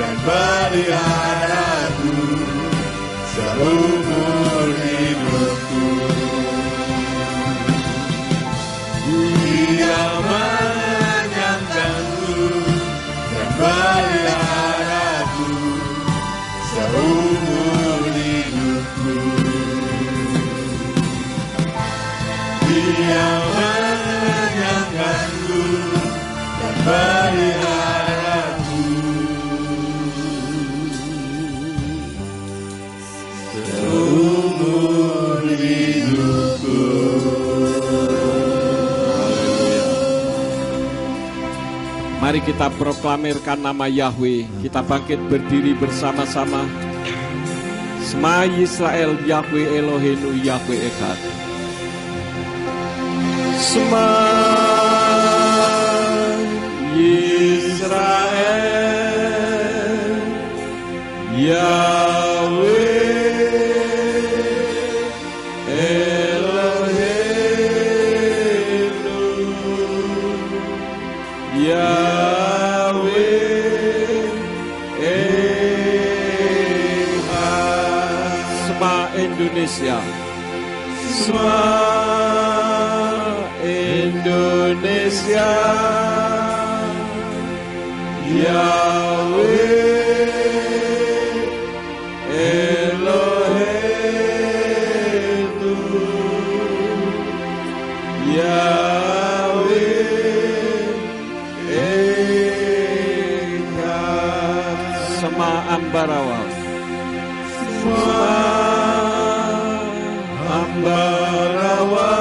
dan meliharaku seumur hidupku. Dia menyanggaku dan meliharaku seumur hidupku. Dia menyanggaku dan meliharaku seumur hidupku. Mari kita proklamirkan nama Yahweh. Kita bangkit berdiri bersama-sama. Shema Yisrael, Yahweh Eloheinu, Yahweh Echad. Shema Yisrael, Yahweh Eloheinu, Yahweh Echad. Shema Indonesia, Shema Indonesia, Yahweh Eloheinu, Yahweh Echad. Shema Ambarawa, Shema Ambarawa,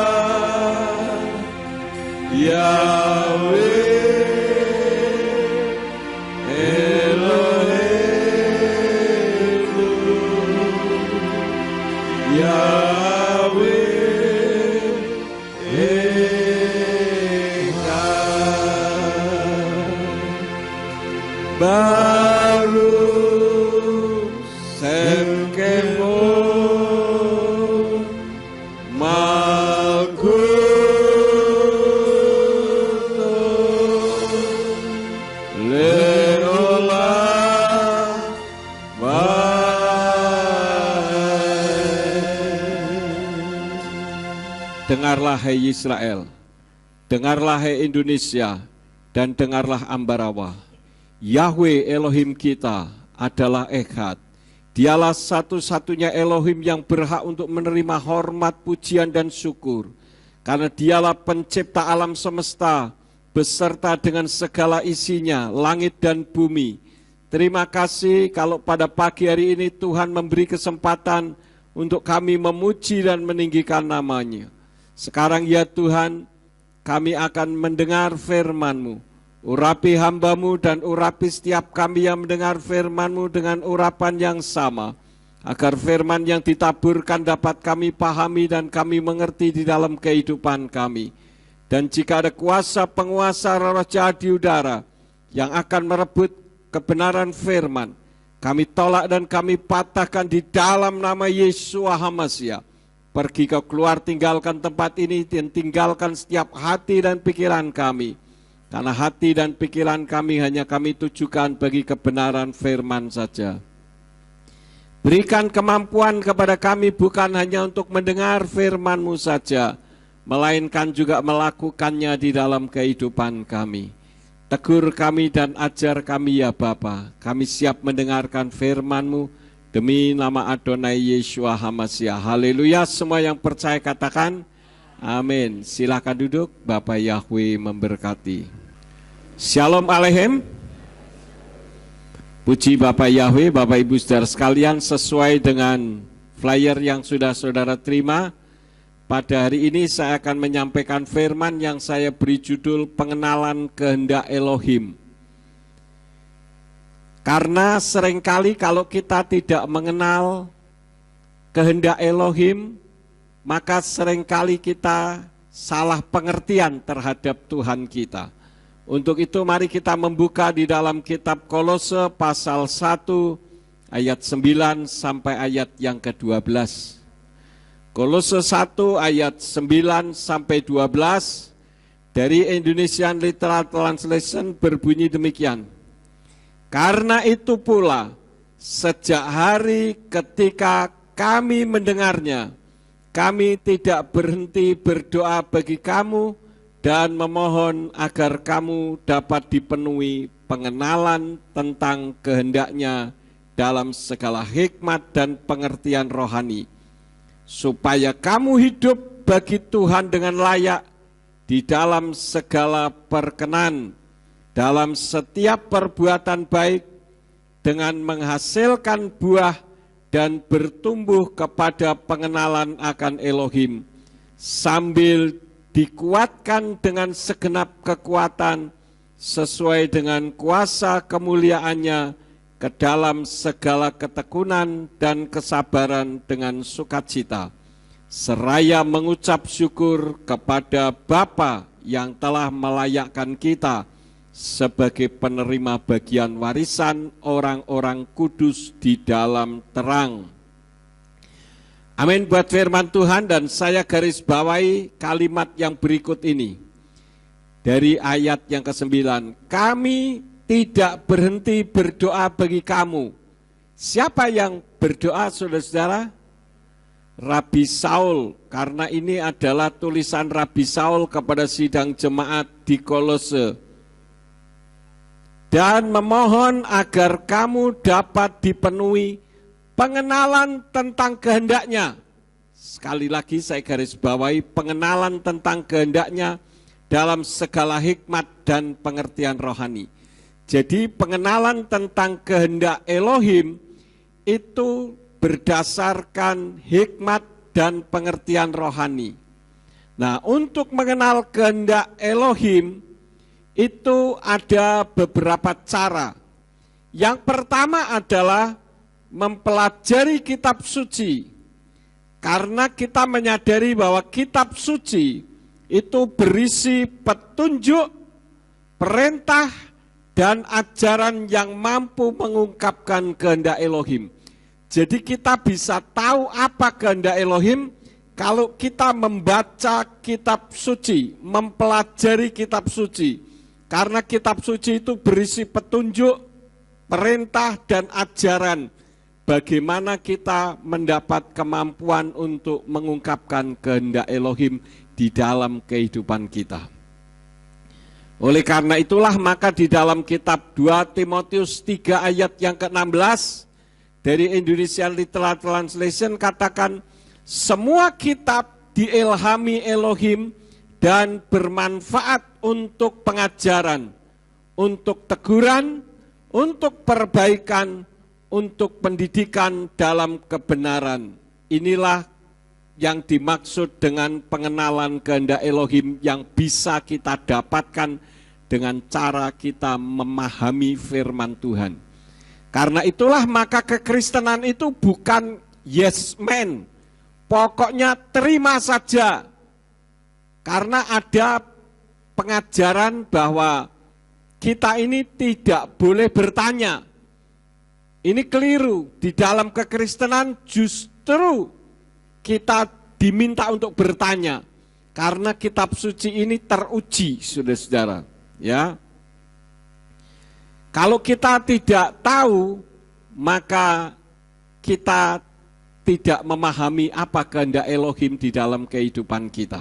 Yahweh Eloheinu, Yahweh Echad. Baru Semkemo Dengarlah hai Israel, dengarlah hai Indonesia, dan dengarlah Ambarawa. Yahweh Elohim kita adalah Echad. Dialah satu-satunya Elohim yang berhak untuk menerima hormat, pujian, dan syukur. Karena dialah pencipta alam semesta, beserta dengan segala isinya, langit dan bumi. Terima kasih kalau pada pagi hari ini Tuhan memberi kesempatan untuk kami memuji dan meninggikan nama-Nya. Sekarang ya Tuhan, kami akan mendengar firman-Mu. Urapi hamba-Mu dan urapi setiap kami yang mendengar firman-Mu dengan urapan yang sama. Agar firman yang ditaburkan dapat kami pahami dan kami mengerti di dalam kehidupan kami. Dan jika ada kuasa penguasa roh jahat di udara yang akan merebut kebenaran firman, kami tolak dan kami patahkan di dalam nama Yesus HaMashiach. Pergi kau keluar, tinggalkan tempat ini dan tinggalkan setiap hati dan pikiran kami. Karena hati dan pikiran kami hanya kami tujukan bagi kebenaran firman saja. Berikan kemampuan kepada kami bukan hanya untuk mendengar firman-Mu saja, melainkan juga melakukannya di dalam kehidupan kami. Tegur kami dan ajar kami ya Bapa. Kami siap mendengarkan firman-Mu. Demi nama Adonai Yeshua HaMashiach. Haleluya. Semua yang percaya katakan amin. Silakan duduk. Bapak Yahweh memberkati. Shalom Aleichem. Puji Bapak Yahweh, Bapak Ibu saudara sekalian, sesuai dengan flyer yang sudah saudara terima, pada hari ini saya akan menyampaikan firman yang saya beri judul Pengenalan Kehendak Elohim. Karena seringkali kalau kita tidak mengenal kehendak Elohim, maka seringkali kita salah pengertian terhadap Tuhan kita. Untuk itu mari kita membuka di dalam kitab Kolose pasal 1 ayat 9 sampai ayat yang ke-12. Kolose 1 ayat 9 sampai 12 dari Indonesian Literal Translation berbunyi demikian. Karena itu pula, sejak hari ketika kami mendengarnya, kami tidak berhenti berdoa bagi kamu dan memohon agar kamu dapat dipenuhi pengenalan tentang kehendaknya dalam segala hikmat dan pengertian rohani, supaya kamu hidup bagi Tuhan dengan layak di dalam segala perkenan, dalam setiap perbuatan baik, dengan menghasilkan buah dan bertumbuh kepada pengenalan akan Elohim, sambil dikuatkan dengan segenap kekuatan sesuai dengan kuasa kemuliaannya ke dalam segala ketekunan dan kesabaran dengan sukacita, seraya mengucap syukur kepada Bapa yang telah melayakkan kita sebagai penerima bagian warisan orang-orang kudus di dalam terang. Amin buat firman Tuhan, dan saya garis bawahi kalimat yang berikut ini. Dari ayat yang ke-9, kami tidak berhenti berdoa bagi kamu. Siapa yang berdoa, saudara-saudara? Rabi Saul, karena ini adalah tulisan Rabi Saul kepada sidang jemaat di Kolose. Dan memohon agar kamu dapat dipenuhi pengenalan tentang kehendaknya. Sekali lagi saya garis bawahi, pengenalan tentang kehendaknya dalam segala hikmat dan pengertian rohani. Jadi pengenalan tentang kehendak Elohim itu berdasarkan hikmat dan pengertian rohani. Nah, untuk mengenal kehendak Elohim itu ada beberapa cara. Yang pertama adalah mempelajari kitab suci, karena kita menyadari bahwa kitab suci itu berisi petunjuk, perintah, dan ajaran yang mampu mengungkapkan kehendak Elohim. Jadi kita bisa tahu apa kehendak Elohim kalau kita membaca kitab suci, mempelajari kitab suci. Karena kitab suci itu berisi petunjuk, perintah, dan ajaran bagaimana kita mendapat kemampuan untuk mengungkapkan kehendak Elohim di dalam kehidupan kita. Oleh karena itulah maka di dalam kitab 2 Timotius 3 ayat yang ke-16 dari Indonesian Literal Translation katakan, semua kitab diilhami Elohim dan bermanfaat untuk pengajaran, untuk teguran, untuk perbaikan, untuk pendidikan dalam kebenaran. Inilah yang dimaksud dengan pengenalan kehendak Elohim yang bisa kita dapatkan dengan cara kita memahami firman Tuhan. Karena itulah maka kekristenan itu bukan yes man, pokoknya terima saja. Karena ada pengajaran bahwa kita ini tidak boleh bertanya. Ini keliru. Di dalam kekristenan justru kita diminta untuk bertanya. Karena kitab suci ini teruji, saudara-saudara. Ya. Kalau kita tidak tahu, maka kita tidak memahami apa kehendak Elohim di dalam kehidupan kita.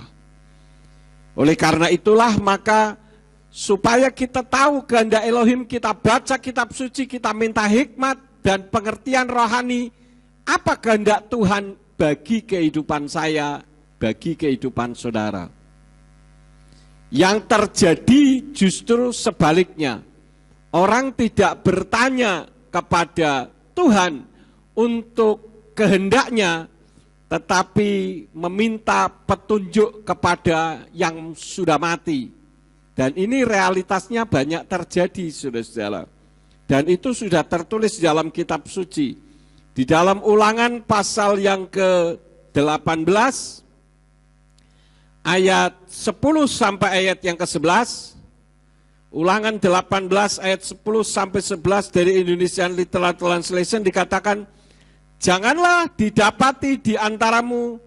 Oleh karena itulah maka supaya kita tahu kehendak Elohim, kita baca kitab suci, kita minta hikmat dan pengertian rohani, apa kehendak Tuhan bagi kehidupan saya, bagi kehidupan saudara. Yang terjadi justru sebaliknya. Orang tidak bertanya kepada Tuhan untuk kehendaknya, tetapi meminta petunjuk kepada yang sudah mati. Dan ini realitasnya banyak terjadi, saudara-saudara. Dan itu sudah tertulis dalam kitab suci. Di dalam Ulangan pasal yang ke-18, ayat 10 sampai ayat yang ke-11, Ulangan 18 ayat 10 sampai 11 dari Indonesian Literal Translation dikatakan, janganlah didapati di antaramu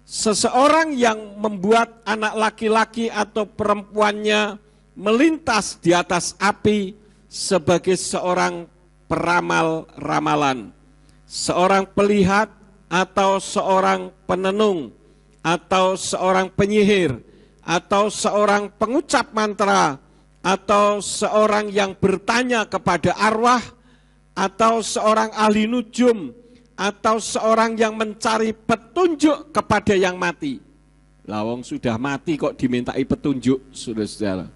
seseorang yang membuat anak laki-laki atau perempuannya melintas di atas api sebagai seorang peramal ramalan, seorang pelihat atau seorang penenung, atau seorang penyihir, atau seorang pengucap mantra, atau seorang yang bertanya kepada arwah, atau seorang ahli nujum, atau seorang yang mencari petunjuk kepada yang mati. Lawang sudah mati kok dimintai petunjuk, saudara-saudara.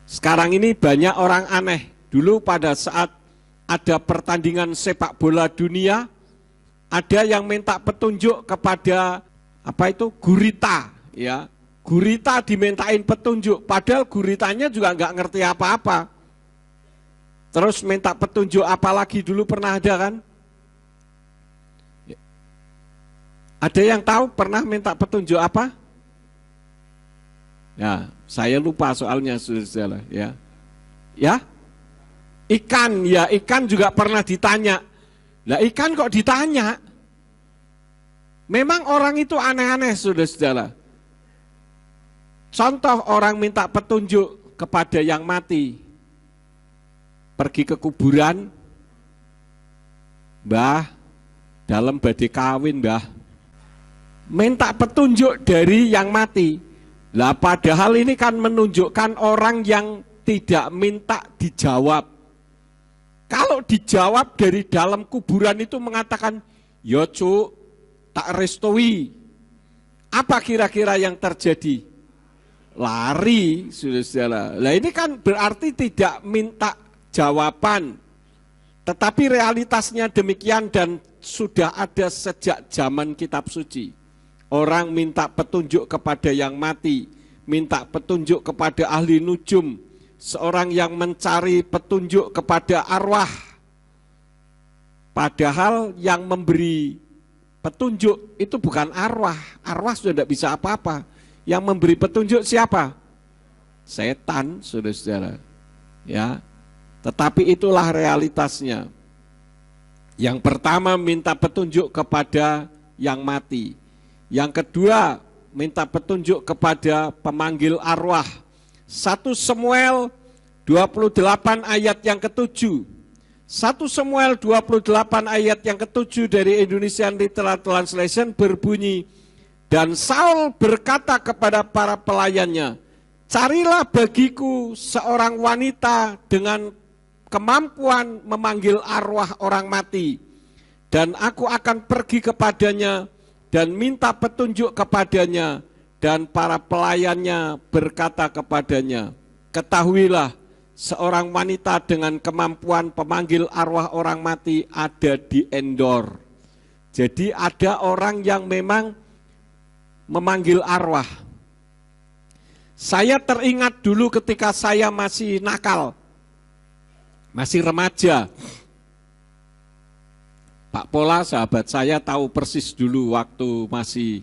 Sekarang ini banyak orang aneh. Dulu pada saat ada pertandingan sepak bola dunia, ada yang minta petunjuk kepada gurita, ya. Gurita dimintain petunjuk, padahal guritanya juga nggak ngerti apa-apa. Terus minta petunjuk apa lagi dulu pernah ada kan? Ada yang tahu pernah minta petunjuk apa? Ya, saya lupa soalnya, saudara-saudara. Ya, ikan juga pernah ditanya. Lah ikan kok ditanya? Memang orang itu aneh-aneh, saudara-saudara. Contoh orang minta petunjuk kepada yang mati. Pergi ke kuburan, Mbah, dalam badai kawin, Mbah. Minta petunjuk dari yang mati. Lah padahal ini kan menunjukkan orang yang tidak minta dijawab. Kalau dijawab dari dalam kuburan itu mengatakan, "Ya cuk, tak restui." Apa kira-kira yang terjadi? Lari, saudara-saudara. Lah ini kan berarti tidak minta jawaban. Tetapi realitasnya demikian dan sudah ada sejak zaman kitab suci. Orang minta petunjuk kepada yang mati, minta petunjuk kepada ahli nujum, seorang yang mencari petunjuk kepada arwah. Padahal yang memberi petunjuk itu bukan arwah. Arwah sudah tidak bisa apa-apa. Yang memberi petunjuk siapa? Setan, saudara-saudara. Ya. Tetapi itulah realitasnya. Yang pertama minta petunjuk kepada yang mati. Yang kedua minta petunjuk kepada pemanggil arwah. 1 Samuel 28 ayat yang ke-7. 1 Samuel 28 ayat yang ke-7 dari Indonesian Literal Translation berbunyi, dan Saul berkata kepada para pelayannya, "Carilah bagiku seorang wanita dengan kemampuan memanggil arwah orang mati, dan aku akan pergi kepadanya dan minta petunjuk kepadanya." Dan para pelayannya berkata kepadanya, "Ketahuilah, seorang wanita dengan kemampuan pemanggil arwah orang mati ada di Endor." Jadi ada orang yang memang memanggil arwah. Saya teringat dulu ketika saya masih nakal, masih remaja. Pak Pola, sahabat saya, tahu persis dulu waktu masih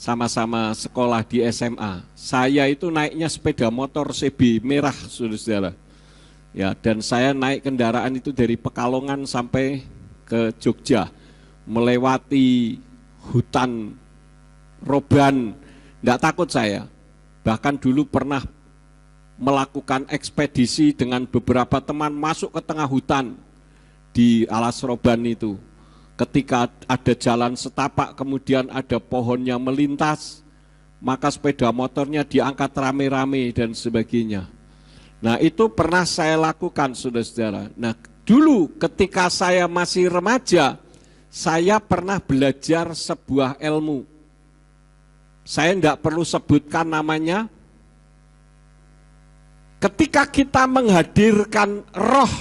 sama-sama sekolah di SMA. Saya itu naiknya sepeda motor CB merah, saudara-saudara. Ya, dan saya naik kendaraan itu dari Pekalongan sampai ke Jogja, melewati hutan roban. Tidak takut saya. Bahkan dulu pernah melakukan ekspedisi dengan beberapa teman masuk ke tengah hutan di alas roban itu. Ketika ada jalan setapak, kemudian ada pohonnya melintas, maka sepeda motornya diangkat rame-rame dan sebagainya. Nah itu pernah saya lakukan, saudara-saudara. Nah dulu ketika saya masih remaja, saya pernah belajar sebuah ilmu. Saya tidak perlu sebutkan namanya. Ketika kita menghadirkan roh,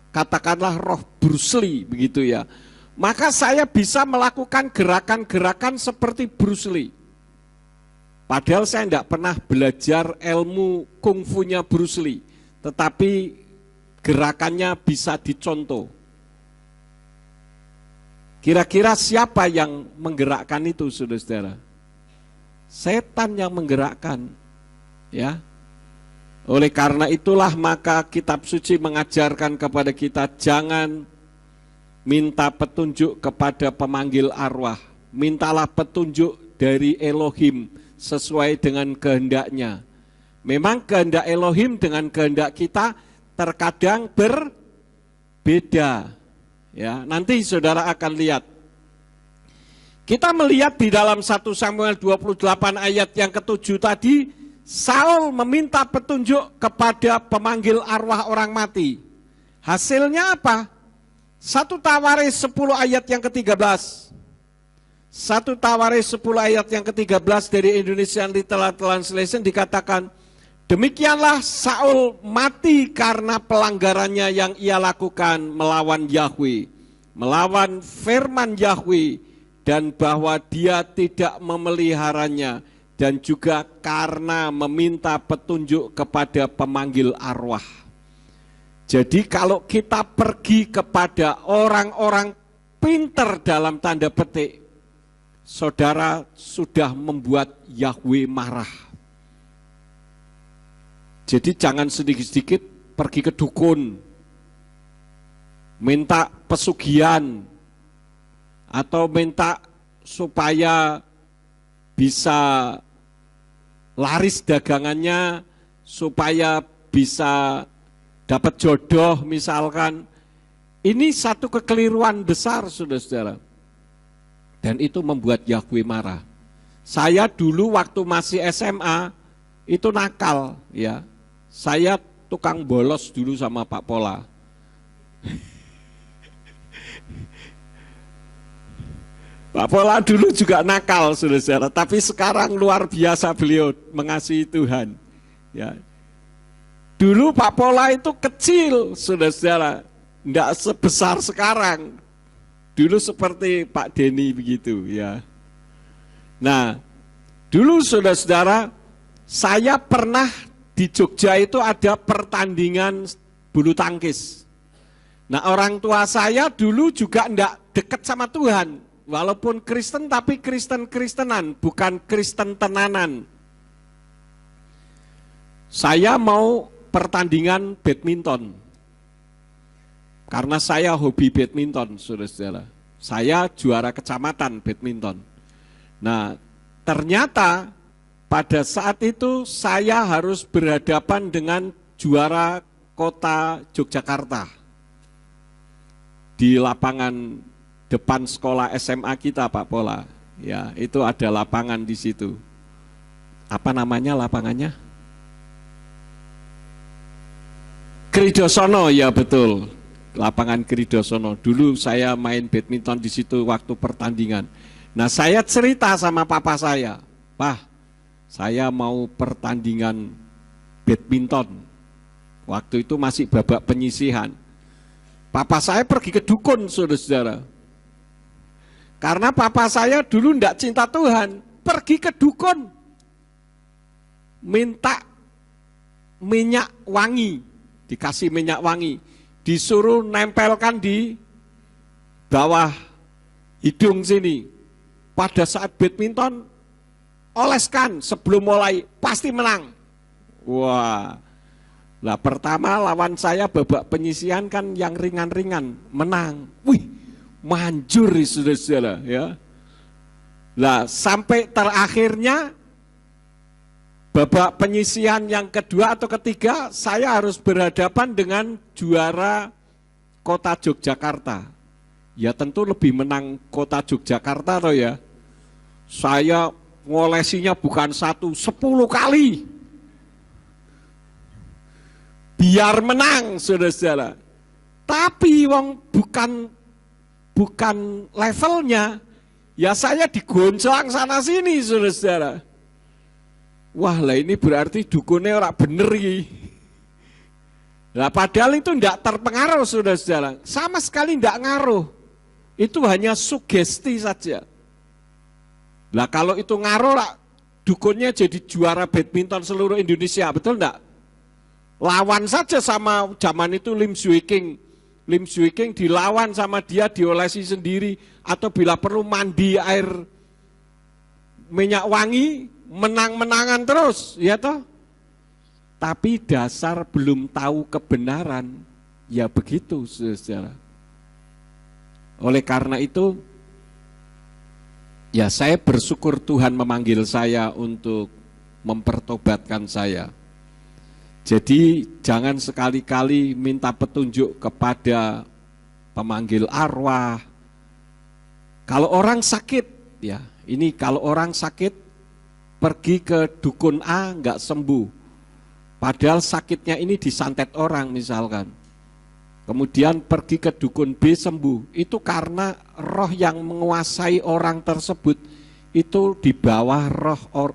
katakanlah roh Bruce Lee, begitu ya, maka saya bisa melakukan gerakan-gerakan seperti Bruce Lee. Padahal saya tidak pernah belajar ilmu kungfunya Bruce Lee, tetapi gerakannya bisa dicontoh. Kira-kira siapa yang menggerakkan itu, saudara-saudara? Setan yang menggerakkan, ya. Oleh karena itulah maka kitab suci mengajarkan kepada kita jangan minta petunjuk kepada pemanggil arwah. Mintalah petunjuk dari Elohim sesuai dengan kehendaknya. Memang kehendak Elohim dengan kehendak kita terkadang berbeda. Ya, nanti saudara akan lihat. Kita melihat di dalam 1 Samuel 28 ayat yang ke-7 tadi, Saul meminta petunjuk kepada pemanggil arwah orang mati. Hasilnya apa? 1 Tawaris 10 ayat yang ke-13. 1 Tawaris 10 ayat yang ke-13 dari Indonesian Literal Translation dikatakan, demikianlah Saul mati karena pelanggarannya yang ia lakukan melawan Yahweh, melawan firman Yahweh, dan bahwa dia tidak memeliharanya, dan juga karena meminta petunjuk kepada pemanggil arwah. Jadi kalau kita pergi kepada orang-orang pinter dalam tanda petik, saudara sudah membuat Yahweh marah. Jadi jangan sedikit-sedikit pergi ke dukun, minta pesugihan, atau minta supaya bisa laris dagangannya, supaya bisa dapat jodoh misalkan. Ini satu kekeliruan besar, saudara-saudara. Dan itu membuat Yahweh marah. Saya dulu waktu masih SMA, itu nakal, ya. Saya tukang bolos dulu sama Pak Pola. Pak Pola dulu juga nakal, saudara-saudara. Tapi sekarang luar biasa beliau mengasihi Tuhan. Ya. Dulu Pak Pola itu kecil, saudara-saudara. Tidak sebesar sekarang. Dulu seperti Pak Denny begitu, ya. Nah, dulu saudara-saudara, saya pernah di Jogja itu ada pertandingan bulu tangkis. Nah, orang tua saya dulu juga enggak dekat sama Tuhan. Walaupun Kristen, tapi Kristen-Kristenan, bukan Kristen tenanan. Saya mau pertandingan badminton. Karena saya hobi badminton, saudara-saudara. Saya juara kecamatan badminton. Nah, ternyata pada saat itu saya harus berhadapan dengan juara kota Yogyakarta. Di lapangan depan sekolah SMA kita, Pak Pola. Ya, itu ada lapangan di situ. Apa namanya lapangannya? Kridosono, ya betul. Lapangan Kridosono. Dulu saya main badminton di situ waktu pertandingan. Nah, saya cerita sama papa saya, "Pak, saya mau pertandingan badminton." Waktu itu masih babak penyisihan. Papa saya pergi ke dukun, saudara-saudara. Karena papa saya dulu tidak cinta Tuhan, pergi ke dukun, minta minyak wangi, dikasih minyak wangi, disuruh nempelkan di bawah hidung sini. Pada saat badminton, oleskan sebelum mulai, pasti menang. Wah, lah pertama lawan saya babak penyisihan kan yang ringan-ringan, menang. Wih, manjur saudara-saudara, ya. Lah sampai terakhirnya babak penyisihan yang kedua atau ketiga, saya harus berhadapan dengan juara kota Yogyakarta. Ya tentu lebih menang kota Yogyakarta toh ya. Saya ngolesinya bukan 1, 10 kali. Biar menang, saudara-saudara. Tapi wong bukan levelnya, ya saya digoncang sana sini, saudara-saudara. Wah lah ini berarti dukunnya orang bener ini. Nah padahal itu tidak terpengaruh, saudara-saudara. Sama sekali tidak ngaruh. Itu hanya sugesti saja. Nah kalau itu ngaruh lah, dukunnya jadi juara badminton seluruh Indonesia, betul enggak? Lawan saja sama zaman itu Lim Swee King. Lim Swee King dilawan sama dia, diolesi sendiri, atau bila perlu mandi air minyak wangi, menang-menangan terus, ya toh? Tapi dasar belum tahu kebenaran, ya begitu, saudara. Oleh karena itu, ya saya bersyukur Tuhan memanggil saya untuk mempertobatkan saya. Jadi jangan sekali-kali minta petunjuk kepada pemanggil arwah. Kalau orang sakit, ya ini kalau orang sakit pergi ke dukun A nggak sembuh. Padahal sakitnya ini disantet orang misalkan. Kemudian pergi ke dukun B sembuh. Itu karena roh yang menguasai orang tersebut itu di bawah roh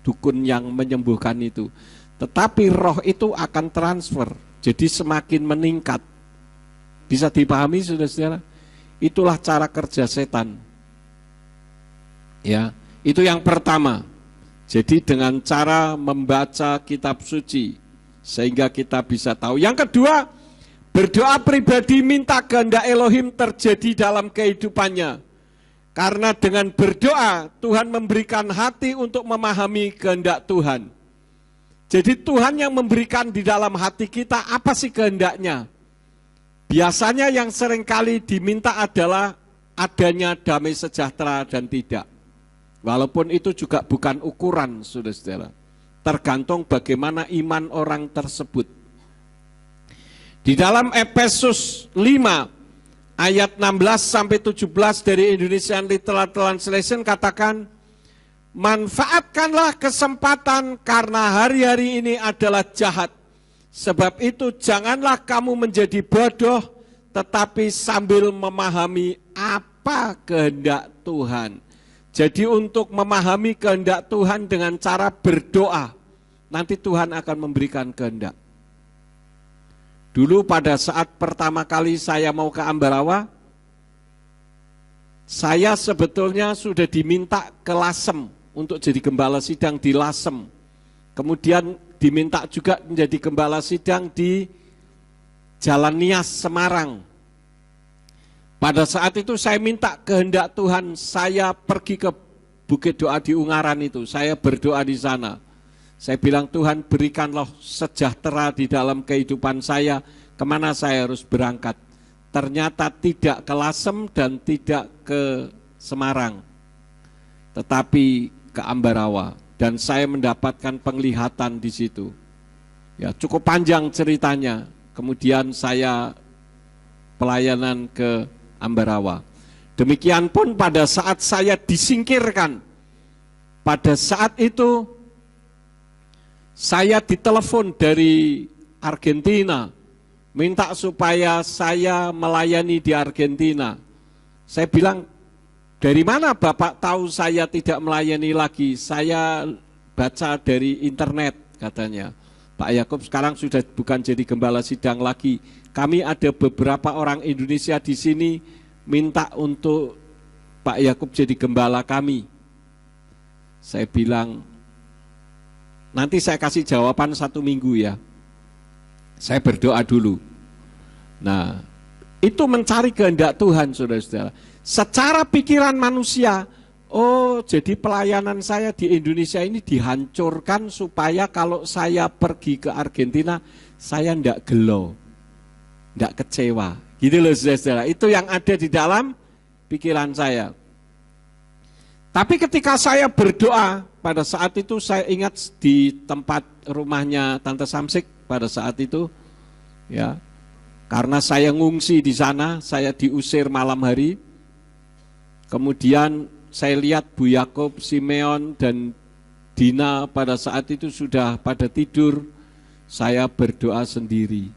dukun yang menyembuhkan itu. Tetapi roh itu akan transfer, jadi semakin meningkat. Bisa dipahami saudara-saudara? Itulah cara kerja setan. Ya, itu yang pertama. Jadi dengan cara membaca kitab suci sehingga kita bisa tahu. Yang kedua, berdoa pribadi minta kehendak Elohim terjadi dalam kehidupannya. Karena dengan berdoa Tuhan memberikan hati untuk memahami kehendak Tuhan. Jadi Tuhan yang memberikan di dalam hati kita apa sih kehendaknya? Biasanya yang seringkali diminta adalah adanya damai sejahtera dan tidak. Walaupun itu juga bukan ukuran, saudara-saudara. Tergantung bagaimana iman orang tersebut. Di dalam Efesus 5 ayat 16-17 dari Indonesian Literal Translation katakan, manfaatkanlah kesempatan karena hari-hari ini adalah jahat. Sebab itu janganlah kamu menjadi bodoh, tetapi sambil memahami apa kehendak Tuhan. Jadi untuk memahami kehendak Tuhan dengan cara berdoa, nanti Tuhan akan memberikan kehendak. Dulu pada saat pertama kali saya mau ke Ambarawa, saya sebetulnya sudah diminta ke Lasem untuk jadi gembala sidang di Lasem. Kemudian diminta juga menjadi gembala sidang di Jalan Nias, Semarang. Pada saat itu saya minta kehendak Tuhan, saya pergi ke Bukit Doa di Ungaran itu, saya berdoa di sana. Saya bilang, Tuhan berikanlah sejahtera di dalam kehidupan saya, kemana saya harus berangkat. Ternyata tidak ke Lasem dan tidak ke Semarang, tetapi ke Ambarawa. Dan saya mendapatkan penglihatan di situ. Ya, cukup panjang ceritanya. Kemudian saya pelayanan ke Ambarawa. Demikian pun pada saat saya disingkirkan, pada saat itu saya ditelepon dari Argentina, minta supaya saya melayani di Argentina. Saya bilang, dari mana Bapak tahu saya tidak melayani lagi? Saya baca dari internet katanya. Pak Yakub sekarang sudah bukan jadi gembala sidang lagi. Kami ada beberapa orang Indonesia di sini minta untuk Pak Yakub jadi gembala kami. Saya bilang, nanti saya kasih jawaban 1 minggu ya. Saya berdoa dulu. Nah, itu mencari kehendak Tuhan, saudara-saudara. Secara pikiran manusia, oh jadi pelayanan saya di Indonesia ini dihancurkan supaya kalau saya pergi ke Argentina, saya ndak gelo, ndak kecewa. Gitu loh saudara-saudara, itu yang ada di dalam pikiran saya. Tapi ketika saya berdoa, pada saat itu saya ingat di tempat rumahnya Tante Samsik pada saat itu, ya, karena saya ngungsi di sana, saya diusir malam hari. Kemudian saya lihat Bu Yakob, Simeon, dan Dina pada saat itu sudah pada tidur. Saya berdoa sendiri.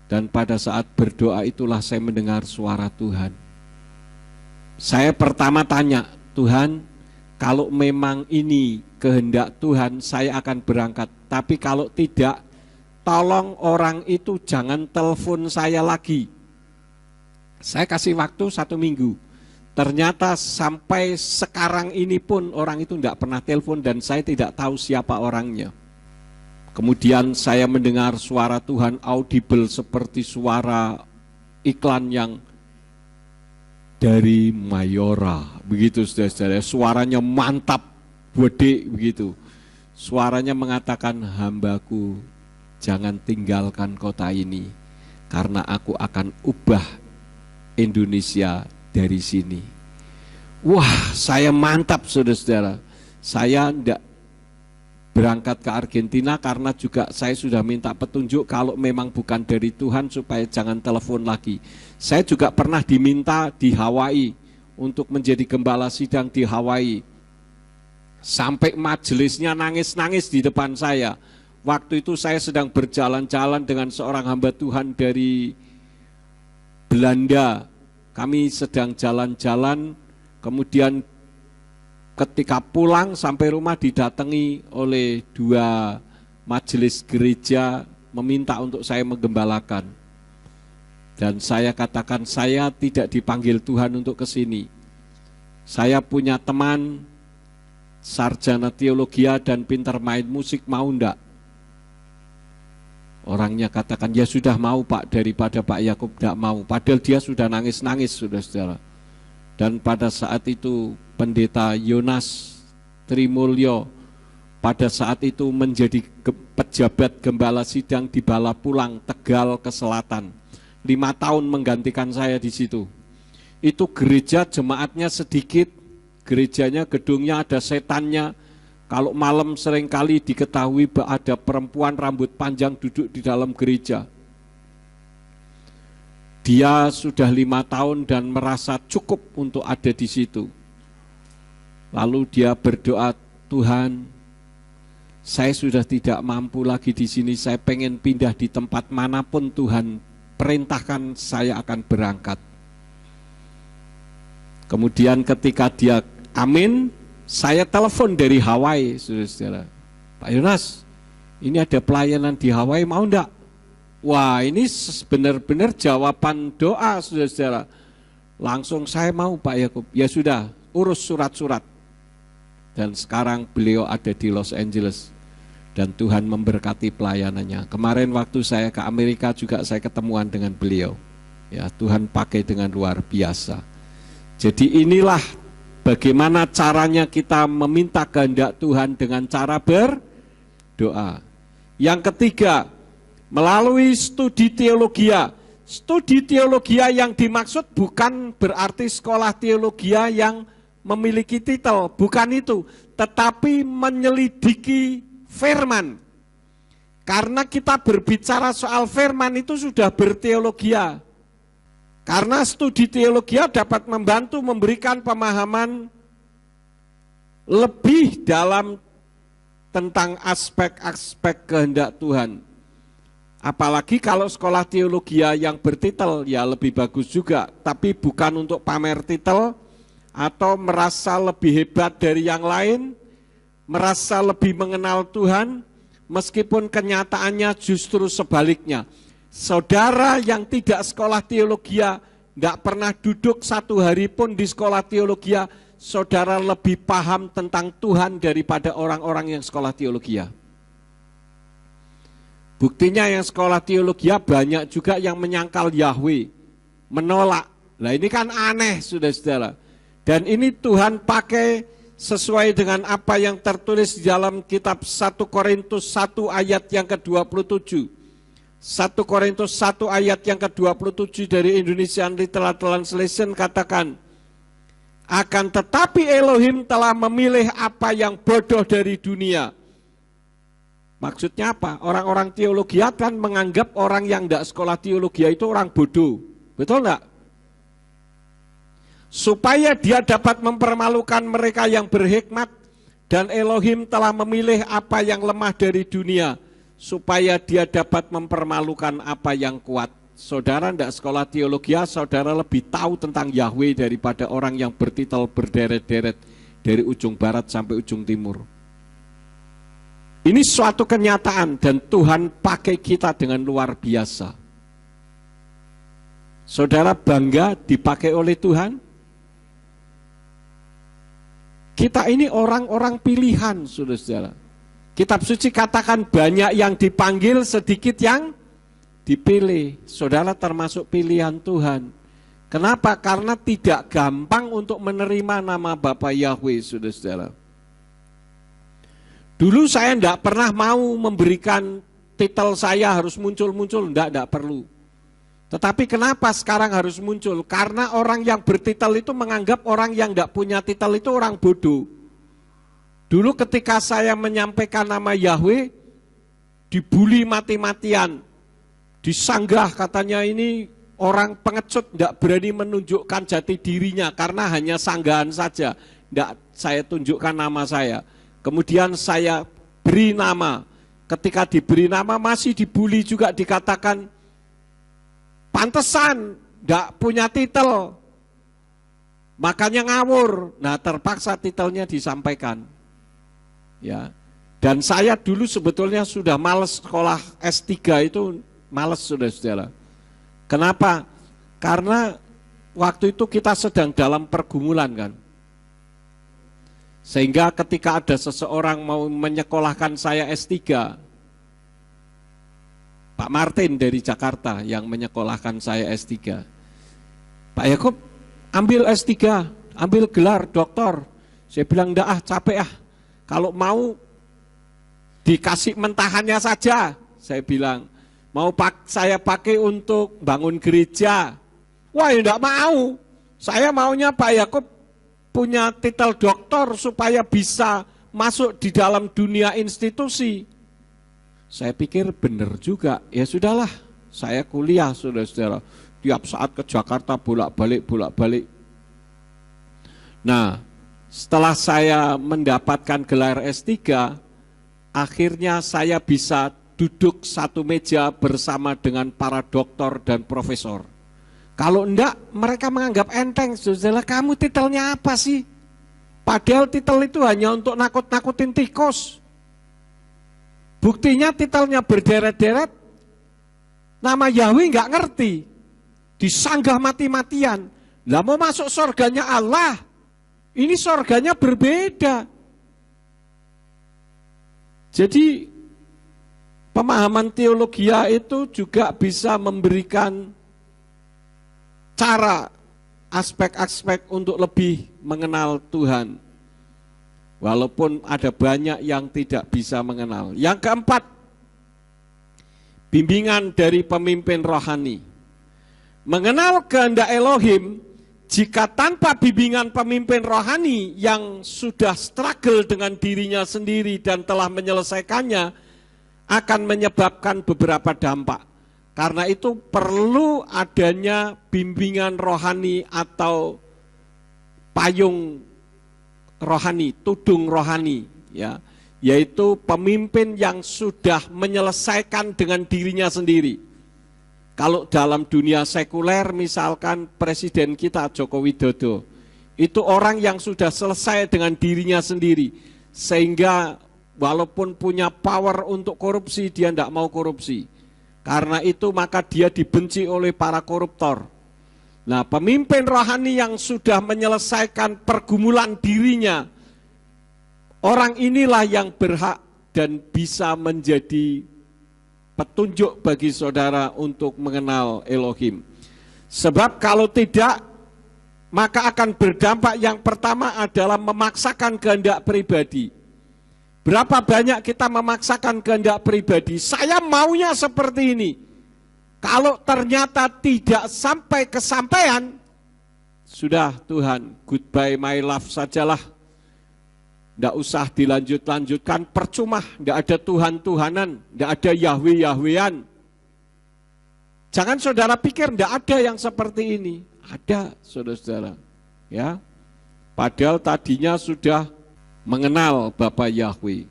Dan pada saat berdoa itulah saya mendengar suara Tuhan. Saya pertama tanya, Tuhan, kalau memang ini kehendak Tuhan, saya akan berangkat. Tapi kalau tidak, tolong orang itu jangan telepon saya lagi. Saya kasih waktu 1 minggu. Ternyata sampai sekarang ini pun orang itu tidak pernah telepon dan saya tidak tahu siapa orangnya. Kemudian saya mendengar suara Tuhan audible seperti suara iklan yang dari Mayora. Begitu saudara-saudara, suaranya mantap, gede begitu. Suaranya mengatakan, hambaku jangan tinggalkan kota ini karena aku akan ubah Indonesia dari sini. Wah, saya mantap saudara-saudara. Saya berangkat ke Argentina karena juga saya sudah minta petunjuk kalau memang bukan dari Tuhan supaya jangan telepon lagi. Saya juga pernah diminta di Hawaii untuk menjadi gembala sidang di Hawaii. Sampai majelisnya nangis-nangis di depan saya. Waktu itu saya sedang berjalan-jalan dengan seorang hamba Tuhan dari Belanda. Kami sedang jalan-jalan, kemudian ketika pulang sampai rumah didatangi oleh 2 majelis gereja meminta untuk saya menggembalakan. Dan saya katakan saya tidak dipanggil Tuhan untuk ke sini. Saya punya teman sarjana teologi dan pintar main musik, mau enggak? Orangnya katakan, ya sudah mau Pak, daripada Pak Yakub tidak mau. Padahal dia sudah nangis-nangis, saudara-saudara. Dan pada saat itu pendeta Yonas Trimulyo pada saat itu menjadi pejabat gembala sidang di Balapulang, Tegal ke Selatan. 5 tahun menggantikan saya di situ. Itu gereja jemaatnya sedikit, gerejanya gedungnya ada setannya. Kalau malam seringkali diketahui ada perempuan rambut panjang duduk di dalam gereja. Dia sudah 5 tahun dan merasa cukup untuk ada di situ. Lalu dia berdoa, Tuhan, saya sudah tidak mampu lagi di sini, saya pengen pindah di tempat manapun Tuhan perintahkan saya akan berangkat. Kemudian ketika dia amin, saya telepon dari Hawaii, saudara-saudara. Pak Yonas, ini ada pelayanan di Hawaii, mau enggak? Wah, ini benar-benar jawaban doa, saudara-saudara. Langsung saya mau Pak Yakub. Ya sudah, urus surat-surat. Dan sekarang beliau ada di Los Angeles. Dan Tuhan memberkati pelayanannya. Kemarin waktu saya ke Amerika juga saya ketemuan dengan beliau. Ya, Tuhan pakai dengan luar biasa. Jadi inilah bagaimana caranya kita meminta kehendak Tuhan dengan cara berdoa. Yang ketiga, melalui studi teologia. Studi teologia yang dimaksud bukan berarti sekolah teologia yang memiliki titel, bukan itu. Tetapi menyelidiki firman. Karena kita berbicara soal firman itu sudah berteologia. Karena studi teologia dapat membantu memberikan pemahaman lebih dalam tentang aspek-aspek kehendak Tuhan. Apalagi kalau sekolah teologi yang bertitel, ya lebih bagus juga. Tapi bukan untuk pamer titel atau merasa lebih hebat dari yang lain, merasa lebih mengenal Tuhan, meskipun kenyataannya justru sebaliknya. Saudara yang tidak sekolah teologi, tidak pernah duduk 1 hari pun di sekolah teologi, saudara lebih paham tentang Tuhan daripada orang-orang yang sekolah teologi. Buktinya yang sekolah teologi banyak juga yang menyangkal Yahweh, menolak. Nah ini kan aneh, saudara-saudara. Dan ini Tuhan pakai sesuai dengan apa yang tertulis di dalam kitab 1 Korintus 1 ayat yang ke-27. 1 Korintus 1 ayat yang ke-27 dari Indonesian Literal Translation katakan, akan tetapi Elohim telah memilih apa yang bodoh dari dunia. Maksudnya apa? Orang-orang teologi kan menganggap orang yang tidak sekolah teologi itu orang bodoh. Betul enggak? Supaya dia dapat mempermalukan mereka yang berhikmat, dan Elohim telah memilih apa yang lemah dari dunia, supaya dia dapat mempermalukan apa yang kuat. Saudara tidak sekolah teologi, saudara lebih tahu tentang Yahweh daripada orang yang bertitel berderet-deret dari ujung barat sampai ujung timur. Ini suatu kenyataan dan Tuhan pakai kita dengan luar biasa. Saudara bangga dipakai oleh Tuhan? Kita ini orang-orang pilihan, saudara-saudara. Kitab suci katakan banyak yang dipanggil, sedikit yang dipilih. Saudara termasuk pilihan Tuhan. Kenapa? Karena tidak gampang untuk menerima nama Bapa Yahweh, saudara-saudara. Dulu saya tidak pernah mau memberikan titel saya harus muncul-muncul, tidak perlu. Tetapi kenapa sekarang harus muncul? Karena orang yang bertitel itu menganggap orang yang tidak punya titel itu orang bodoh. Dulu ketika saya menyampaikan nama Yahweh, dibully mati-matian, disanggah katanya ini orang pengecut, tidak berani menunjukkan jati dirinya karena hanya sanggahan saja, tidak saya tunjukkan nama saya. Kemudian saya beri nama, ketika diberi nama masih dibully juga, dikatakan pantesan tidak punya titel, makanya ngawur. Nah, terpaksa titelnya disampaikan. Ya. Dan saya dulu sebetulnya sudah males sekolah S3 itu, males saudara-saudara. Kenapa? Karena waktu itu kita sedang dalam pergumulan kan. Sehingga ketika ada seseorang mau menyekolahkan saya S3, Pak Martin dari Jakarta yang menyekolahkan saya S3. Pak Yakub, ambil S3, ambil gelar doktor. Saya bilang, enggak ah, capek ah. Kalau mau dikasih mentahannya saja, saya bilang. Mau saya pakai untuk bangun gereja. Wah, ya enggak mau. Saya maunya Pak Yakub punya titel doktor supaya bisa masuk di dalam dunia institusi. Saya pikir benar juga. Ya sudahlah, saya kuliah saudara-saudara. Tiap saat ke Jakarta bolak-balik. Nah, setelah saya mendapatkan gelar S3, akhirnya saya bisa duduk satu meja bersama dengan para doktor dan profesor. Kalau enggak, mereka menganggap enteng. Saudara, kamu titelnya apa sih? Padahal titel itu hanya untuk nakut-nakutin tikus. Buktinya titelnya berderet-deret, nama Yahweh enggak ngerti. Disanggah mati-matian. Lah mau masuk surganya Allah, ini surganya berbeda. Jadi pemahaman teologia itu juga bisa memberikan cara, aspek-aspek untuk lebih mengenal Tuhan. Walaupun ada banyak yang tidak bisa mengenal. Yang keempat, bimbingan dari pemimpin rohani. Mengenal kehendak Elohim, jika tanpa bimbingan pemimpin rohani yang sudah struggle dengan dirinya sendiri dan telah menyelesaikannya, akan menyebabkan beberapa dampak. Karena itu perlu adanya bimbingan rohani atau payung rohani, tudung rohani, ya, yaitu pemimpin yang sudah menyelesaikan dengan dirinya sendiri. Kalau dalam dunia sekuler misalkan Presiden kita Joko Widodo, itu orang yang sudah selesai dengan dirinya sendiri, sehingga walaupun punya power untuk korupsi, dia tidak mau korupsi. Karena itu maka dia dibenci oleh para koruptor. Nah, pemimpin rohani yang sudah menyelesaikan pergumulan dirinya, orang inilah yang berhak dan bisa menjadi petunjuk bagi saudara untuk mengenal Elohim. Sebab kalau tidak, maka akan berdampak yang pertama adalah memaksakan kehendak pribadi. Berapa banyak kita memaksakan kehendak pribadi, saya maunya seperti ini. Kalau ternyata tidak sampai kesampaian, sudah Tuhan, goodbye my love sajalah. Tidak usah dilanjut-lanjutkan, percuma, tidak ada Tuhan-Tuhanan, tidak ada Yahweh-Yahwean. Jangan saudara pikir tidak ada yang seperti ini. Ada, saudara-saudara. Ya, padahal tadinya sudah mengenal Bapa Yahweh.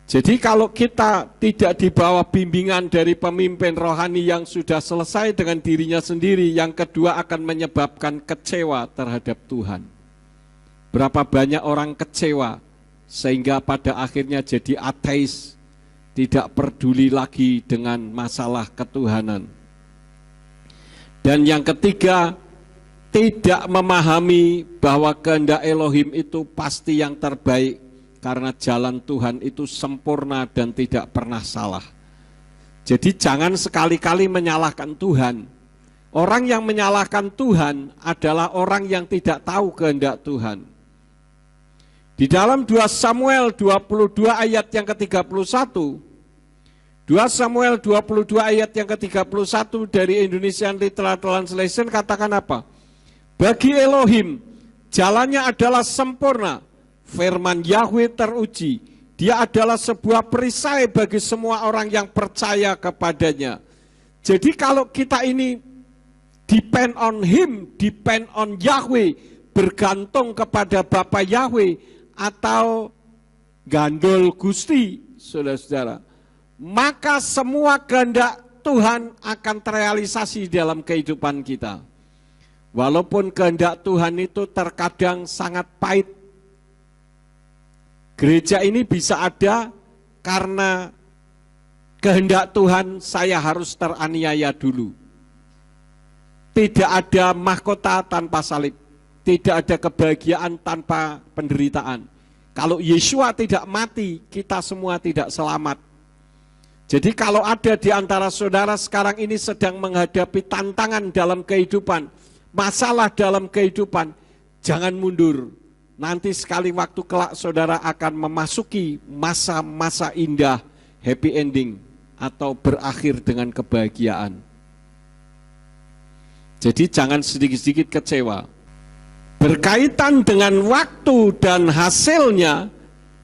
Jadi kalau kita tidak dibawa bimbingan dari pemimpin rohani yang sudah selesai dengan dirinya sendiri, yang kedua akan menyebabkan kecewa terhadap Tuhan. Berapa banyak orang kecewa sehingga pada akhirnya jadi ateis, tidak peduli lagi dengan masalah ketuhanan. Dan yang ketiga, tidak memahami bahwa kehendak Elohim itu pasti yang terbaik, karena jalan Tuhan itu sempurna dan tidak pernah salah. Jadi jangan sekali-kali menyalahkan Tuhan. Orang yang menyalahkan Tuhan adalah orang yang tidak tahu kehendak Tuhan. Di dalam 2 Samuel 22 ayat yang ke-31, 2 Samuel 22 ayat yang ke-31 dari Indonesian Literal Translation katakan apa? Bagi Elohim, jalannya adalah sempurna, firman Yahweh teruji. Dia adalah sebuah perisai bagi semua orang yang percaya kepadanya. Jadi kalau kita ini depend on Him, depend on Yahweh, bergantung kepada Bapa Yahweh atau gandol Gusti, saudara-saudara, maka semua kehendak Tuhan akan terrealisasi dalam kehidupan kita. Walaupun kehendak Tuhan itu terkadang sangat pahit. Gereja ini bisa ada karena kehendak Tuhan saya harus teraniaya dulu. Tidak ada mahkota tanpa salib. Tidak ada kebahagiaan tanpa penderitaan. Kalau Yesua tidak mati, kita semua tidak selamat. Jadi kalau ada di antara saudara sekarang ini sedang menghadapi tantangan dalam kehidupan, masalah dalam kehidupan, jangan mundur. Nanti sekali waktu kelak saudara akan memasuki masa-masa indah, happy ending, atau berakhir dengan kebahagiaan. Jadi jangan sedikit-sedikit kecewa. Berkaitan dengan waktu dan hasilnya,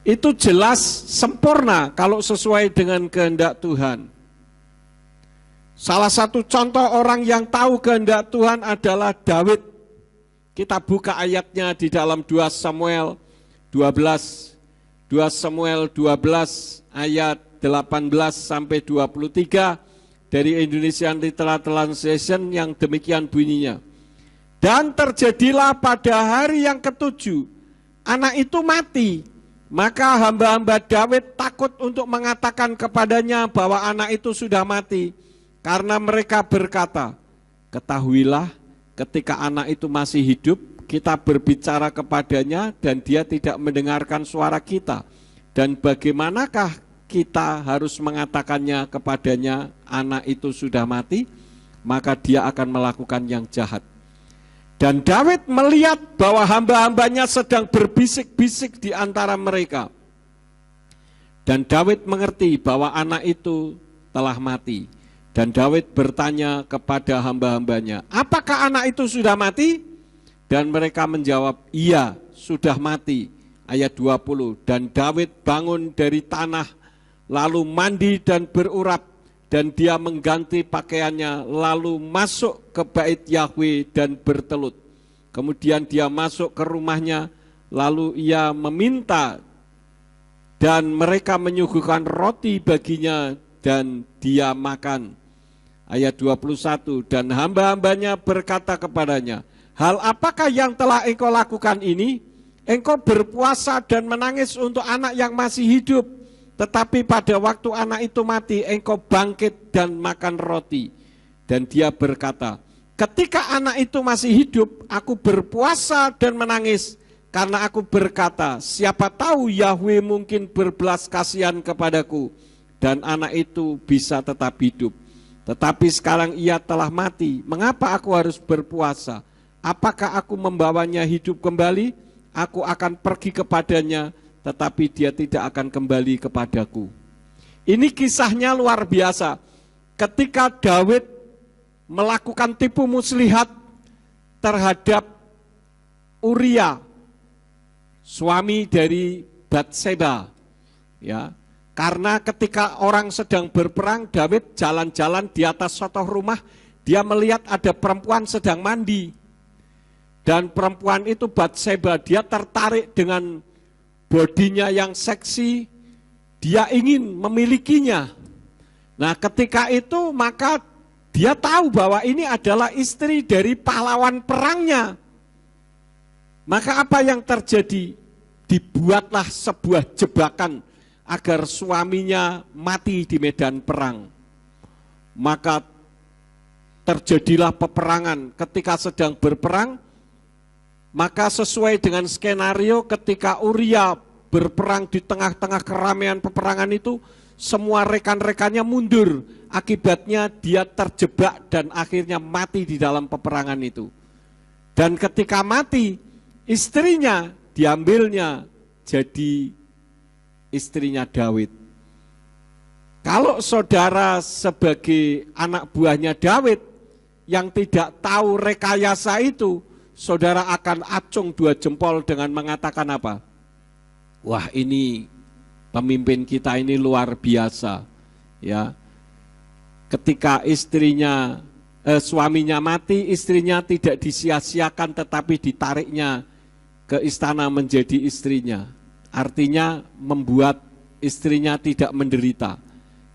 itu jelas sempurna kalau sesuai dengan kehendak Tuhan. Salah satu contoh orang yang tahu kehendak Tuhan adalah Daud. Kita buka ayatnya di dalam 2 Samuel 12. 2 Samuel 12 ayat 18 sampai 23 dari Indonesian Literal Translation yang demikian bunyinya. Dan terjadilah pada hari yang ketujuh, anak itu mati. Maka hamba-hamba Daud takut untuk mengatakan kepadanya bahwa anak itu sudah mati. Karena mereka berkata, ketahuilah ketika anak itu masih hidup, kita berbicara kepadanya dan dia tidak mendengarkan suara kita. Dan bagaimanakah kita harus mengatakannya kepadanya, anak itu sudah mati, maka dia akan melakukan yang jahat. Dan Daud melihat bahwa hamba-hambanya sedang berbisik-bisik di antara mereka. Dan Daud mengerti bahwa anak itu telah mati. Dan Daud bertanya kepada hamba-hambanya, apakah anak itu sudah mati? Dan mereka menjawab, iya, sudah mati. Ayat 20, dan Daud bangun dari tanah, lalu mandi dan berurap. Dan dia mengganti pakaiannya, lalu masuk ke bait Yahweh dan bertelut. Kemudian dia masuk ke rumahnya, lalu ia meminta, dan mereka menyuguhkan roti baginya, dan dia makan. Ayat 21, dan hamba-hambanya berkata kepadanya, hal apakah yang telah engkau lakukan ini? Engkau berpuasa dan menangis untuk anak yang masih hidup. Tetapi pada waktu anak itu mati, engkau bangkit dan makan roti. Dan dia berkata, ketika anak itu masih hidup, aku berpuasa dan menangis. Karena aku berkata, siapa tahu Yahweh mungkin berbelas kasihan kepadaku. Dan anak itu bisa tetap hidup. Tetapi sekarang ia telah mati, mengapa aku harus berpuasa? Apakah aku membawanya hidup kembali? Aku akan pergi kepadanya, tetapi dia tidak akan kembali kepadaku. Ini kisahnya luar biasa. Ketika Daud melakukan tipu muslihat terhadap Uria, suami dari Batseba, ya, karena ketika orang sedang berperang, Daud jalan-jalan di atas sotoh rumah, dia melihat ada perempuan sedang mandi, dan perempuan itu Batseba, dia tertarik dengan bodinya yang seksi, dia ingin memilikinya. Nah, ketika itu maka dia tahu bahwa ini adalah istri dari pahlawan perangnya. Maka apa yang terjadi? Dibuatlah sebuah jebakan agar suaminya mati di medan perang. Maka terjadilah peperangan. Ketika sedang berperang, maka sesuai dengan skenario, ketika Uria berperang di tengah-tengah keramaian peperangan itu, semua rekan-rekannya mundur. Akibatnya dia terjebak dan akhirnya mati di dalam peperangan itu. Dan ketika mati, istrinya diambilnya jadi istrinya Daud. Kalau saudara sebagai anak buahnya Daud yang tidak tahu rekayasa itu, saudara akan acung dua jempol dengan mengatakan apa? wah ini pemimpin kita ini luar biasa, ya. Ketika suaminya mati, istrinya tidak disia-siakan tetapi ditariknya ke istana menjadi istrinya. Artinya membuat istrinya tidak menderita.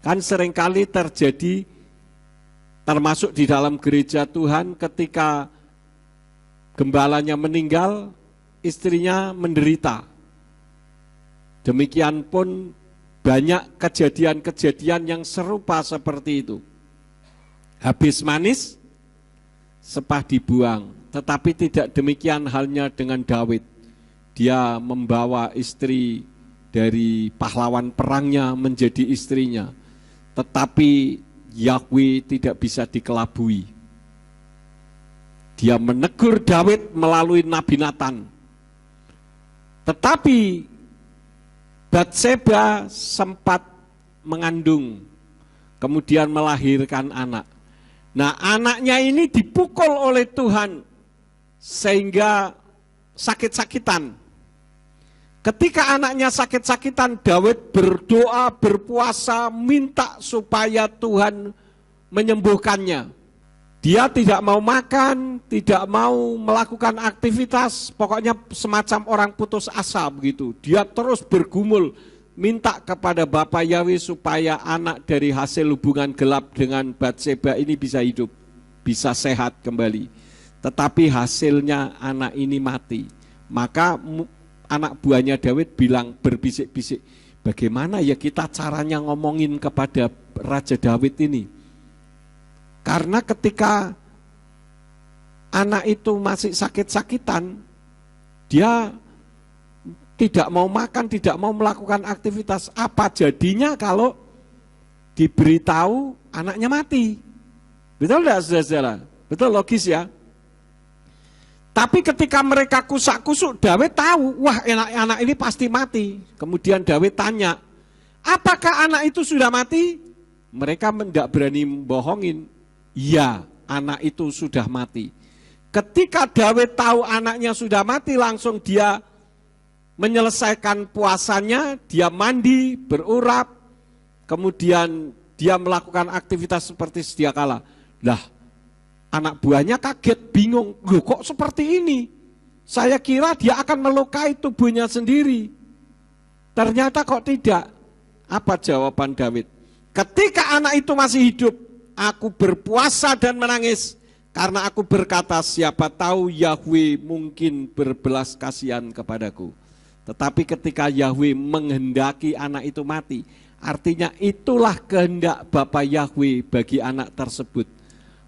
Kan seringkali terjadi termasuk di dalam gereja Tuhan ketika gembalanya meninggal, istrinya menderita. Demikian pun banyak kejadian-kejadian yang serupa seperti itu. Habis manis, sepah dibuang. Tetapi tidak demikian halnya dengan Daud. Dia membawa istri dari pahlawan perangnya menjadi istrinya. Tetapi Yahweh tidak bisa dikelabui. Dia menegur Daud melalui Nabi Natan. Tetapi Batseba sempat mengandung, kemudian melahirkan anak. Nah, anaknya ini dipukul oleh Tuhan sehingga sakit-sakitan. Ketika anaknya sakit-sakitan, Daud berdoa, berpuasa, minta supaya Tuhan menyembuhkannya. Dia tidak mau makan, tidak mau melakukan aktivitas, pokoknya semacam orang putus asa begitu. Dia terus bergumul, minta kepada Bapa Yahweh supaya anak dari hasil hubungan gelap dengan Batseba ini bisa hidup, bisa sehat kembali. Tetapi hasilnya anak ini mati. Maka anak buahnya Daud bilang, berbisik-bisik, bagaimana ya kita caranya ngomongin kepada Raja Daud ini? Karena ketika anak itu masih sakit-sakitan, dia tidak mau makan, tidak mau melakukan aktivitas. Apa jadinya kalau diberitahu anaknya mati? Betul tidak, saudara-saudara? Betul, logis ya? Tapi ketika mereka kusak-kusuk, Daud tahu, wah anak ini pasti mati. Kemudian Daud tanya, apakah anak itu sudah mati? Mereka tidak berani bohongin. Ya, anak itu sudah mati. Ketika Daud tahu anaknya sudah mati, langsung dia menyelesaikan puasanya, dia mandi, berurap, kemudian dia melakukan aktivitas seperti sedia kala. Lah, anak buahnya kaget, bingung, loh kok seperti ini? Saya kira dia akan melukai tubuhnya sendiri. Ternyata kok tidak. Apa jawaban Daud? Ketika anak itu masih hidup, aku berpuasa dan menangis, karena aku berkata, siapa tahu Yahweh mungkin berbelas kasihan kepadaku. Tetapi ketika Yahweh menghendaki anak itu mati, artinya itulah kehendak Bapa Yahweh bagi anak tersebut.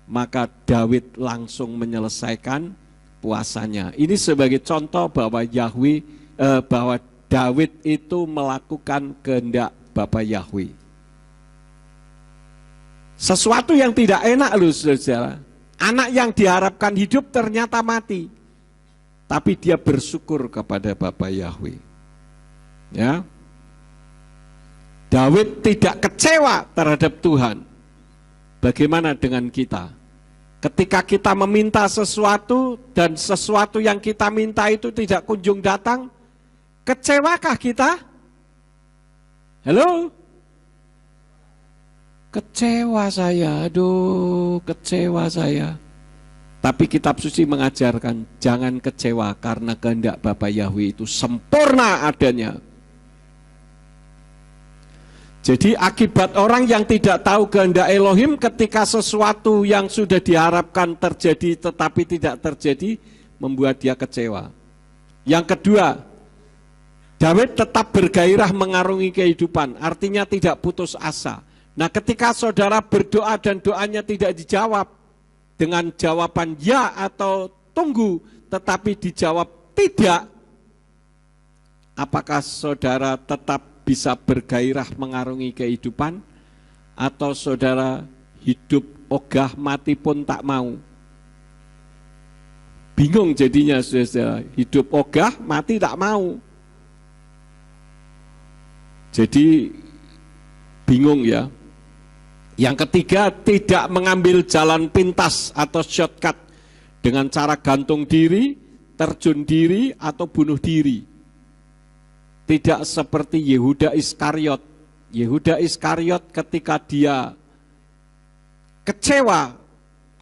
Maka Daud langsung menyelesaikan puasanya. Ini sebagai contoh bahwa bahwa Daud itu melakukan kehendak Bapa Yahweh. Sesuatu yang tidak enak loh, saudara. Anak yang diharapkan hidup ternyata mati. Tapi dia bersyukur kepada Bapa Yahweh. Ya. Daud tidak kecewa terhadap Tuhan. Bagaimana dengan kita? Ketika kita meminta sesuatu dan sesuatu yang kita minta itu tidak kunjung datang, kecewakah kita? Halo? Kecewa saya, aduh kecewa saya. Tapi kitab suci mengajarkan jangan kecewa karena kehendak Bapa Yahweh itu sempurna adanya. Jadi akibat orang yang tidak tahu kehendak Elohim ketika sesuatu yang sudah diharapkan terjadi tetapi tidak terjadi membuat dia kecewa. Yang kedua, Daud tetap bergairah mengarungi kehidupan, artinya tidak putus asa. Nah, ketika saudara berdoa dan doanya tidak dijawab dengan jawaban ya atau tunggu, tetapi dijawab tidak, apakah saudara tetap bisa bergairah mengarungi kehidupan, atau saudara hidup ogah mati pun tak mau? Bingung jadinya saudara, hidup ogah mati tak mau. Jadi bingung ya. Yang ketiga, tidak mengambil jalan pintas atau shortcut dengan cara gantung diri, terjun diri, atau bunuh diri. Tidak seperti Yehuda Iskariot. Yehuda Iskariot ketika dia kecewa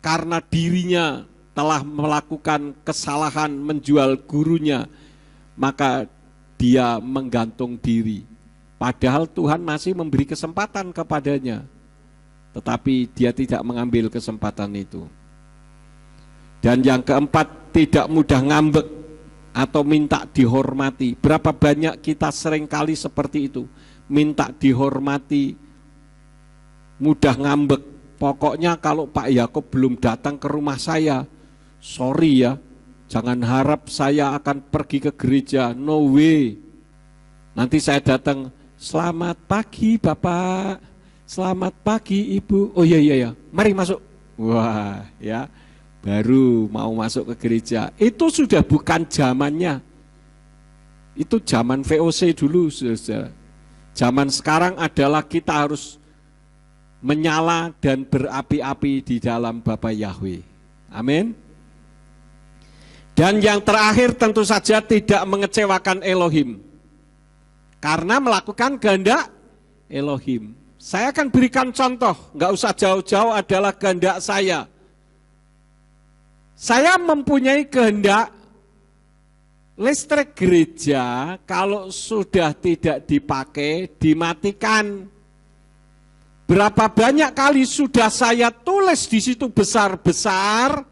karena dirinya telah melakukan kesalahan menjual gurunya, maka dia menggantung diri. Padahal Tuhan masih memberi kesempatan kepadanya, tetapi dia tidak mengambil kesempatan itu. Dan yang keempat, tidak mudah ngambek atau minta dihormati. Berapa banyak kita seringkali seperti itu, minta dihormati, mudah ngambek. Pokoknya kalau Pak Yakob belum datang ke rumah saya, sorry ya, jangan harap saya akan pergi ke gereja, no way. Nanti saya datang, selamat pagi Bapak, selamat pagi Ibu. Oh iya, mari masuk. Wah ya, baru mau masuk ke gereja. Itu sudah bukan zamannya. Itu zaman VOC dulu, saudara. Zaman sekarang adalah kita harus menyala dan berapi-api di dalam Bapa Yahweh. Amin. Dan yang terakhir tentu saja tidak mengecewakan Elohim, karena melakukan kehendak Elohim. Saya akan berikan contoh, nggak usah jauh-jauh, adalah kehendak saya. Saya mempunyai kehendak listrik gereja kalau sudah tidak dipakai, dimatikan. Berapa banyak kali sudah saya tulis di situ besar-besar,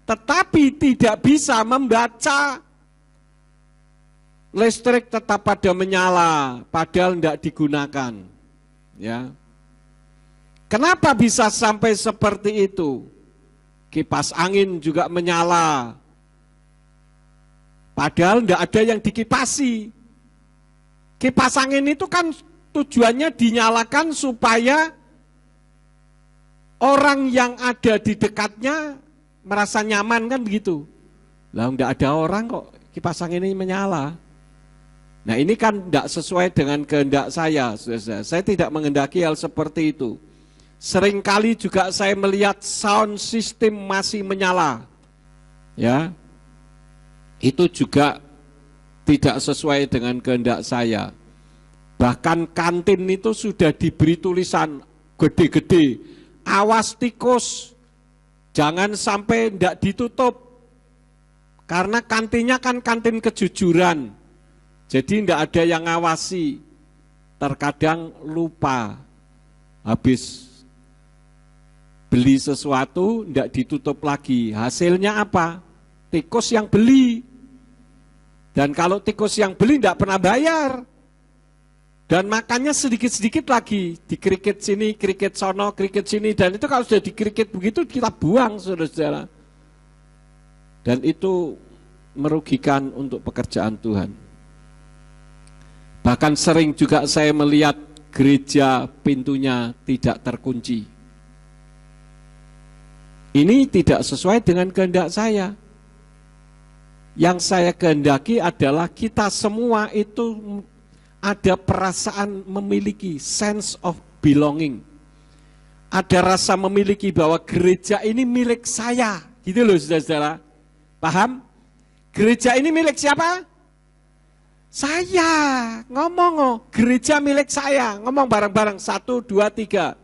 tetapi tidak bisa membaca. Listrik tetap pada menyala, padahal tidak digunakan. Ya. Kenapa bisa sampai seperti itu? Kipas angin juga menyala, padahal tidak ada yang dikipasi. Kipas angin itu kan tujuannya dinyalakan supaya orang yang ada di dekatnya merasa nyaman, kan begitu. Lah enggak ada orang kok kipas angin ini menyala. Nah ini kan tidak sesuai dengan kehendak saya. Saya tidak menghendaki hal seperti itu. Seringkali juga saya melihat sound system masih menyala. Ya. Itu juga tidak sesuai dengan kehendak saya. Bahkan kantin itu sudah diberi tulisan gede-gede, awas tikus, jangan sampai tidak ditutup. Karena kantinnya kan kantin kejujuran, jadi tidak ada yang ngawasi. Terkadang lupa, habis beli sesuatu tidak ditutup lagi. Hasilnya apa? Tikus yang beli. Dan kalau tikus yang beli tidak pernah bayar. Dan makannya sedikit-sedikit lagi, dikerikit sini, kerikit sono, kerikit sini, dan itu kalau sudah dikerikit begitu kita buang, saudara-saudara. Dan itu merugikan untuk pekerjaan Tuhan. Bahkan sering juga saya melihat gereja pintunya tidak terkunci. Ini tidak sesuai dengan kehendak saya. Yang saya kehendaki adalah kita semua itu ada perasaan memiliki, sense of belonging. Ada rasa memiliki bahwa gereja ini milik saya. Gitu loh saudara-saudara. Paham? Gereja ini milik siapa? Saya. Ngomong, gereja milik saya. Ngomong bareng-bareng, 1, 2, 3.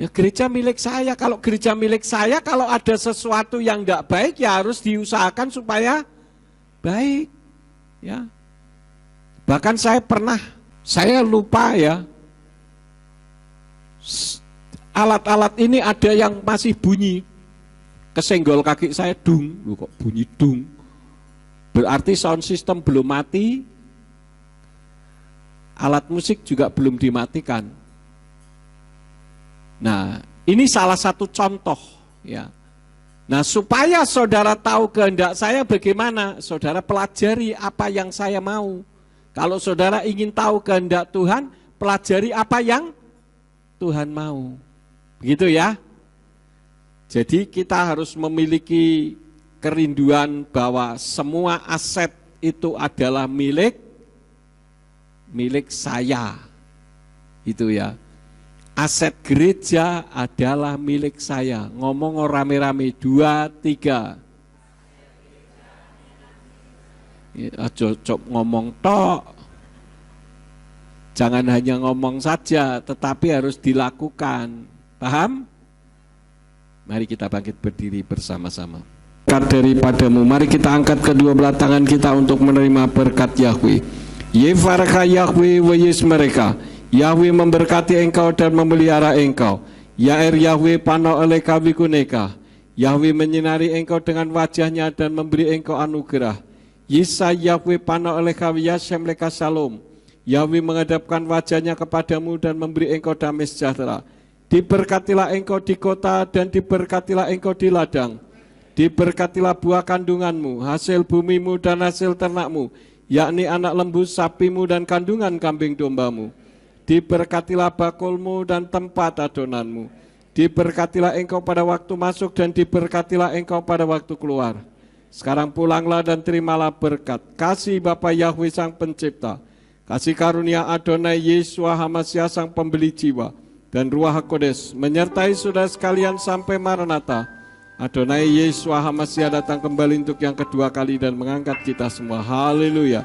Ya gereja milik saya. Kalau gereja milik saya, kalau ada sesuatu yang tidak baik, ya harus diusahakan supaya baik. Ya. Bahkan saya lupa ya, alat-alat ini ada yang masih bunyi, kesenggol kaki saya dung, loh kok bunyi dung, berarti sound system belum mati, alat musik juga belum dimatikan. Nah ini salah satu contoh ya. Nah supaya saudara tahu kehendak saya bagaimana, saudara pelajari apa yang saya mau. Kalau saudara ingin tahu kehendak Tuhan, pelajari apa yang Tuhan mau. Begitu ya. Jadi kita harus memiliki kerinduan bahwa semua aset itu adalah milik saya. Itu ya. Aset gereja adalah milik saya. Ngomong rame-rame, 2, 3. Aja cok ngomong tok. Jangan hanya ngomong saja, tetapi harus dilakukan. Paham? Mari kita bangkit berdiri bersama-sama. Berkat daripadamu, mari kita angkat kedua belah tangan kita untuk menerima berkat Yahweh. Yevarka Yahweh wa mereka. Yahweh memberkati engkau dan memelihara engkau. Yair Yahweh pano eleka wikuneka. Yahweh menyinari engkau dengan wajahnya dan memberi engkau anugerah. Yisa Yahweh pano eleka wiyashem leka shalom. Yahweh menghadapkan wajahnya kepadamu dan memberi engkau damai sejahtera. Diberkatilah engkau di kota dan diberkatilah engkau di ladang. Diberkatilah buah kandunganmu, hasil bumimu dan hasil ternakmu, yakni anak lembu sapimu dan kandungan kambing dombamu. Diberkatilah bakulmu dan tempat adonanmu. Diberkatilah engkau pada waktu masuk dan diberkatilah engkau pada waktu keluar. Sekarang pulanglah dan terimalah berkat. Kasih Bapa Yahweh Sang Pencipta, kasih karunia Adonai Yeshua HaMashiach Sang Pembeli jiwa, dan Ruach HaKodes menyertai saudara sekalian sampai Maranatha. Adonai Yeshua HaMashiach datang kembali untuk yang kedua kali dan mengangkat kita semua. Haleluya.